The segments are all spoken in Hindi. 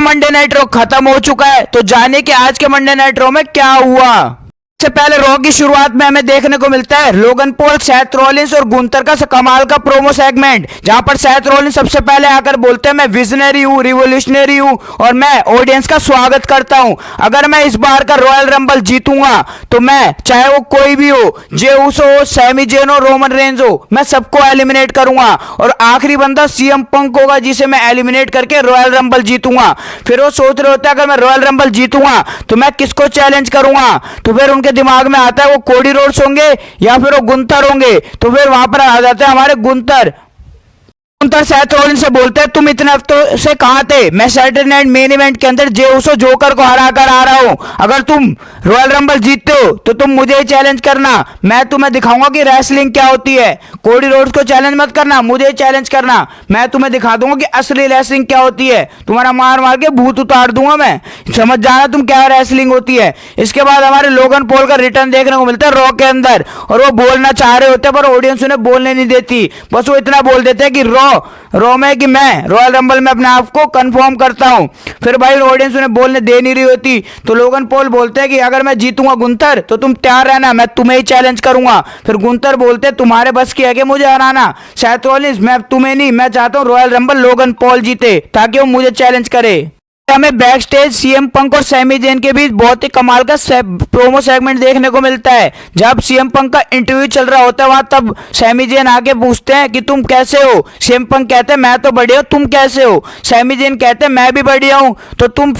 मंडे नाइट रो खत्म हो चुका है, तो जानिए कि आज के मंडे नाइट रो में क्या हुआ। सबसे पहले रॉ की शुरुआत में हमें देखने को मिलता है लोगन पॉल, सेथ रॉलिंस और गुंथर का कमाल का प्रोमो सेगमेंट, जहां पर सेथ रॉलिंस सबसे पहले आकर बोलते हैं मैं विजनरी हूं, रिवोल्यूशनरी हूं और मैं ऑडियंस का स्वागत करता हूं। अगर मैं इस बार का रॉयल रंबल जीतूंगा तो मैं, चाहे वो कोई भी हो, जे उसो हो, सैमी जेन हो, रोमन रेंज हो, मैं सबको एलिमिनेट करूंगा और आखिरी बंदा सीएम पंक होगा जिसे मैं एलिमिनेट करके रॉयल रंबल जीतूंगा। फिर वो सोच रहे होते हैं अगर मैं रॉयल रंबल जीतूंगा तो मैं किसको चैलेंज करूंगा, तो फिर उनके दिमाग में आता है वो कोडी रोड्स होंगे या फिर वो गुंथर होंगे। तो फिर वहां पर आ जाते हैं हमारे गुंथर सेथ रॉलिंस से बोलते हैं तुम इतने हफ्तों से कहां थे, मैं सैटरडे नाइट मेन इवेंट के अंदर जे उसो जोकर को हरा कर आ रहा हूं। अगर तुम रॉयल रंबल जीतते हो तो तुम मुझे ही चैलेंज करना, मैं तुम्हें दिखाऊंगा कि रेसलिंग क्या होती है। कोडी रोड्स को चैलेंज मत करना, मुझे ही चैलेंज करना, मैं तुम्हें दिखा दूंगा कि असली रेसलिंग क्या होती है। तुम्हारा मार मार के भूत उतार दूंगा मैं, समझ जाना तुम क्या रेसलिंग होती है। इसके बाद हमारे लोगन पॉल का रिटर्न देखने को मिलता है रॉ के अंदर, और वो बोलना चाह रहे होते हैं पर ऑडियंस उन्हें बोलने नहीं देती। बस वो इतना बोल देते हैं कि रॉ में कि मैं रॉयल रंबल में अपने आप को कंफर्म करता हूं। फिर भाई ऑडियंस उन्हें बोलने दे नहीं रही होती, तो लोगन पॉल बोलते हैं कि अगर मैं जीतूंगा गुंथर तो तुम तैयार रहना, मैं तुम्हें ही चैलेंज करूंगा। फिर गुंथर बोलते हैं तुम्हारे बस की है कि मुझे हराना, सेथ रॉलिंस मैं तुम्हें नहीं, मैं चाहता हूं रॉयल रंबल लोगन पॉल जीते ताकि वो मुझे चैलेंज करे। हमें बैक स्टेज सीएम पंक और सैमी जेन के बीच बहुत ही कमाल का प्रोमो सेगमेंट देखने को मिलता है। जब सीएम पंक का इंटरव्यू चल रहा होता है वहां, तब सैमी जेन आके पूछते हैं कि तुम कैसे हो। सीएम पंक कहते हैं मैं तो बढ़िया हूं, तुम कैसे हो। सैमी जेन कहते हैं मैं भी बढ़िया हूं। तो तू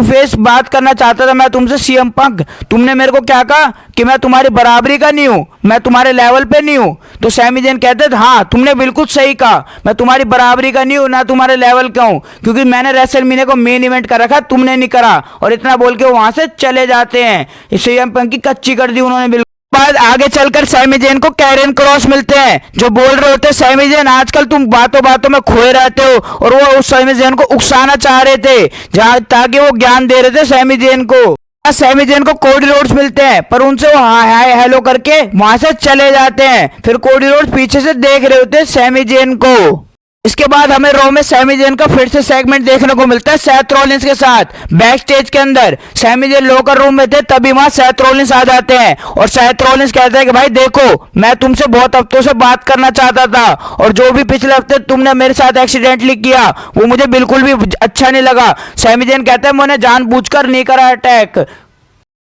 फेस बात करना चाहता था मैं तुमसे सीएम पंक, तुमने मेरे को क्या कहा कि मैं तुम्हारी बराबरी का नहीं हूं, मैं तुम्हारे लेवल पे नहीं हूं। तो सैमी जेन कहते हैं हाँ तुमने बिल्कुल सही कहा, मैं तुम्हारी बराबरी का नहीं हूं ना तुम्हारे लेवल का हूं, क्योंकि मैंने रेसलमेनिया को मेन इवेंट कर रखा, तुमने नहीं करा। और इतना बोल के वो वहां से चले जाते हैं। सीएम पंक की कच्ची कर दी उन्होंने बिल्कुल। बाद आगे चलकर सैमी जेन को कैरियन क्रॉस मिलते हैं जो बोल रहे होते हैं सैमी जेन आजकल तुम बातों बातों में खोए रहते हो, और वो उस सैमी जेन को उकसाना चाह रहे थे जहां ताकि वो ज्ञान दे रहे थे सैमी जेन को। सैमी जेन को कोडी रोड्स मिलते हैं पर उनसे वो हाय हेलो करके वहां से चले जाते हैं। फिर कोडी रोड्स पीछे से देख रहे होते हैं सैमी जेन को। इसके बाद हमें रॉ में सैमी जेन का फिर से सेगमेंट देखने को मिलता है सेथ रॉलिंस के साथ। बैक स्टेज के अंदर सैमी जेन लोकर रूम में थे, तभी वहां सेथ रॉलिंस आ जाते हैं और सेथ रॉलिंस कहते हैं कि भाई देखो मैं तुमसे बहुत हफ्तों से बात करना चाहता था, और जो भी पिछले हफ्ते तुमने मेरे साथ एक्सीडेंटली किया वो मुझे बिल्कुल भी अच्छा नहीं लगा। सैमी जेन कहते हैं मैंने जानबूझकर नहीं करा अटैक।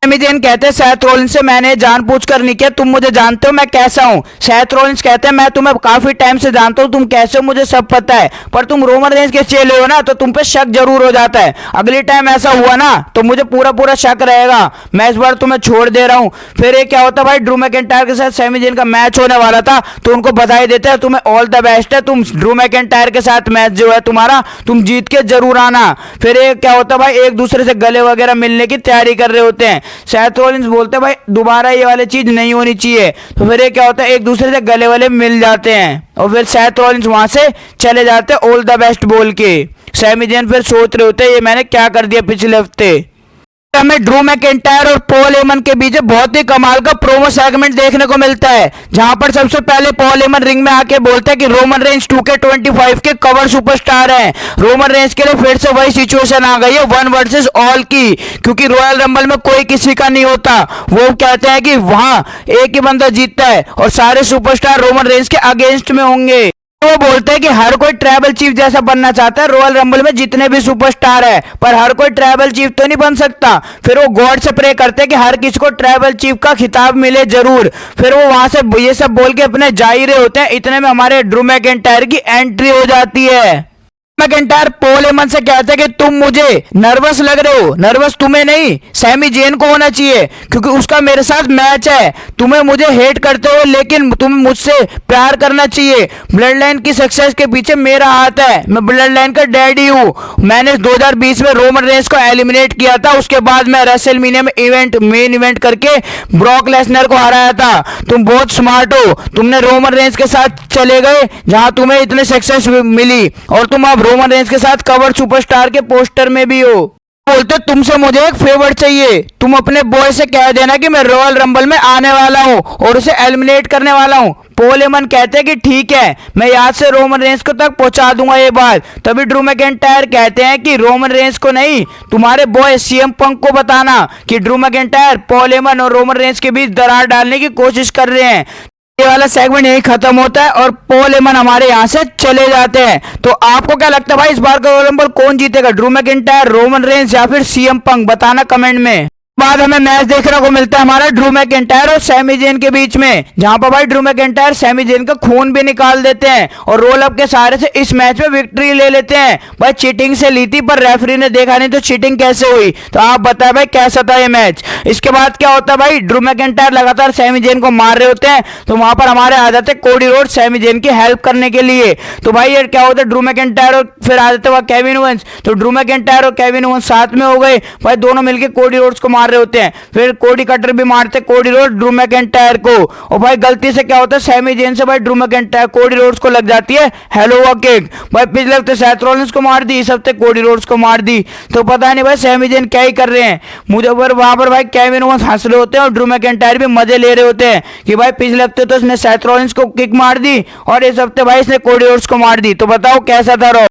सैमी जेन कहते हैं सेथ रॉलिंस से मैंने जानबूझकर नहीं किया, तुम मुझे जानते हो मैं कैसा हूं। सेथ रॉलिंस कहते हैं मैं तुम्हें काफी टाइम से जानता हूं, तुम कैसे हो मुझे सब पता है, पर तुम रोमन रेंज के चेले हो ना तो तुम पे शक जरूर हो जाता है। अगली टाइम ऐसा हुआ ना तो मुझे पूरा शक रहेगा, मैं इस बार तुम्हें छोड़ दे रहा हूं। फिर ये क्या होता भाई, ड्रू मैकिंटायर के साथ सैमी जेन का मैच होने वाला था तो उनको बधाई देते हैं तुम्हें ऑल द बेस्ट है, तुम ड्रू मैकिंटायर के साथ मैच जो है तुम्हारा तुम जीत के जरूर आना। फिर ये क्या होता भाई, एक दूसरे से गले वगैरह मिलने की तैयारी कर रहे होते हैं। सेथ रॉलिंस बोलते हैं भाई दोबारा ये वाली चीज नहीं होनी चाहिए। तो फिर ये क्या होता है, एक दूसरे से गले वाले मिल जाते हैं और फिर सेथ रॉलिंस वहां से चले जाते हैं ऑल द बेस्ट बोल के। सैमी जेन फिर सोच रहे होते हैं ये मैंने क्या कर दिया पिछले हफ्ते। हमें ड्रू मैकिंटायर और पॉल हेमन के बीच बहुत ही कमाल का प्रोमो सेगमेंट देखने को मिलता है, जहां पर सबसे पहले पॉल हेमन रिंग में आके बोलते हैं कि रोमन रेंज 2K25 के कवर सुपरस्टार हैं। रोमन रेंज के लिए फिर से वही सिचुएशन आ गई है 1 वर्सेस ऑल की, क्योंकि रॉयल रंबल में कोई किसी का नहीं होता। वो कहते हैं कि वहां एक ही बंदा जीतता है और सारे सुपरस्टार रोमन रेंज के अगेंस्ट में होंगे। वो बोलते हैं कि हर कोई ट्राइबल चीफ जैसा बनना चाहता है रॉयल रंबल में जितने भी सुपरस्टार है, पर हर कोई ट्राइबल चीफ तो नहीं बन सकता। फिर वो गॉड से प्रे करते हैं कि हर किसी को ट्राइबल चीफ का खिताब मिले जरूर। फिर वो वहां से ये सब बोल के अपने जा ही रहे होते हैं, इतने में हमारे ड्रू मैकिंटायर की एंट्री हो जाती है। मैकिंटायर पॉल हेमन से कहते हैं कि तुम मुझे नर्वस लग रहे हो, नर्वस तुम्हें नहीं सैमी जेन को होना चाहिए क्योंकि उसका मेरे साथ मैच है। तुम्हें मुझे हेट करते हो लेकिन तुम्हें मुझसे प्यार करना चाहिए। ब्लड लाइन की सक्सेस के पीछे मेरा हाथ है, मैं ब्लड लाइन का डैडी हूं। मैंने 2020 में रोमन रेंज को एलिमिनेट किया था, उसके बाद मैं रेसलमेनिया में मेन इवेंट करके ब्रॉक लेसनर को हराया था। तुम बहुत स्मार्ट हो, तुमने रोमन रेंज के साथ चले गए जहां तुम्हें इतनी सक्सेस मिली और तुम अब रोमन रेंज के साथ कवर सुपरस्टार के पोस्टर में भी हो। बोलते तुमसे मुझे एक फेवर चाहिए, तुम अपने बॉय से कह देना कि मैं रॉयल रंबल में आने वाला हूँ और उसे एलिमिनेट करने वाला हूँ। पॉल हेमन कहते हैं कि ठीक है, मैं यहाँ से रोमन रेंस को तक पहुंचा दूंगा ये बात। तभी ड्रू मैकिंटायर कहते हैं कि रोमन रेंस को नहीं, तुम्हारे बॉय सीएम पंक को बताना कि ड्रू मैकिंटायर पॉल हेमन और रोमन रेंस के बीच दरार डालने की कोशिश कर रहे हैं। ये वाला सेगमेंट यही खत्म होता है और पॉल हेमन हमारे यहाँ से चले जाते हैं। तो आपको क्या लगता है भाई, इस बार का रॉयल रंबल कौन जीतेगा, ड्रू मैकिंटायर, रोमन रेंस या फिर सीएम पंक? बताना कमेंट में। बाद हमें मैच देखने को मिलता है हमारा ड्रू मैकिंटायर और सैमी जेन के बीच में, जहां पर भाई ड्रू मैकिंटायर सैमी जेन का खून भी निकाल देते हैं और रोल अप के सहारे से इस मैच में विक्ट्री ले लेते हैं। भाई चीटिंग से ली थी पर रेफरी ने देखा नहीं तो चीटिंग कैसे हुई, तो आप बताएं भाई कैसा था ये मैच। इसके बाद क्या होता है भाई, ड्रू मैकिंटायर लगातार सैमी जेन को मार रहे होते हैं, तो वहां पर हमारे आ जाते कोडी रोड्स सैमी जेन की हेल्प करने के लिए। तो भाई ये क्या होता है, ड्रू मैकिंटायर और फिर आ जाते वहां केविन ओवेंस, तो ड्रू मैकिंटायर और केविन ओवेंस साथ में हो गए भाई, दोनों मिलकर कोडी रोड्स को मार रहे होते हैं। फिर कोडी कटर भी मारते कोडी रोड्स ड्रू मैकिंटायर को, और भाई गलती से क्या होता है, सैमी जेन से भाई ड्रू मैकिंटायर कोडी रोड्स को लग जाती है हेलोवा किक। भाई पिछले हफ्ते सेथ रॉलिंस को मार दी, इस हफ्ते कोडी रोड्स को मार दी, तो पता नहीं भाई सैमी जेन क्या ही कर रहे हैं। मुझे पर वहां पर भाई केविन ओवेंस हंस रहे होते हैं और ड्रू मैकिंटायर भी मजे ले रहे होते हैं कि भाई पिछले हफ्ते तो इसने सेथ रॉलिंस को किक मार दी और इस हफ्ते भाई इसने कोडी रोड्स को मार दी। तो बताओ कैसा था रॉ?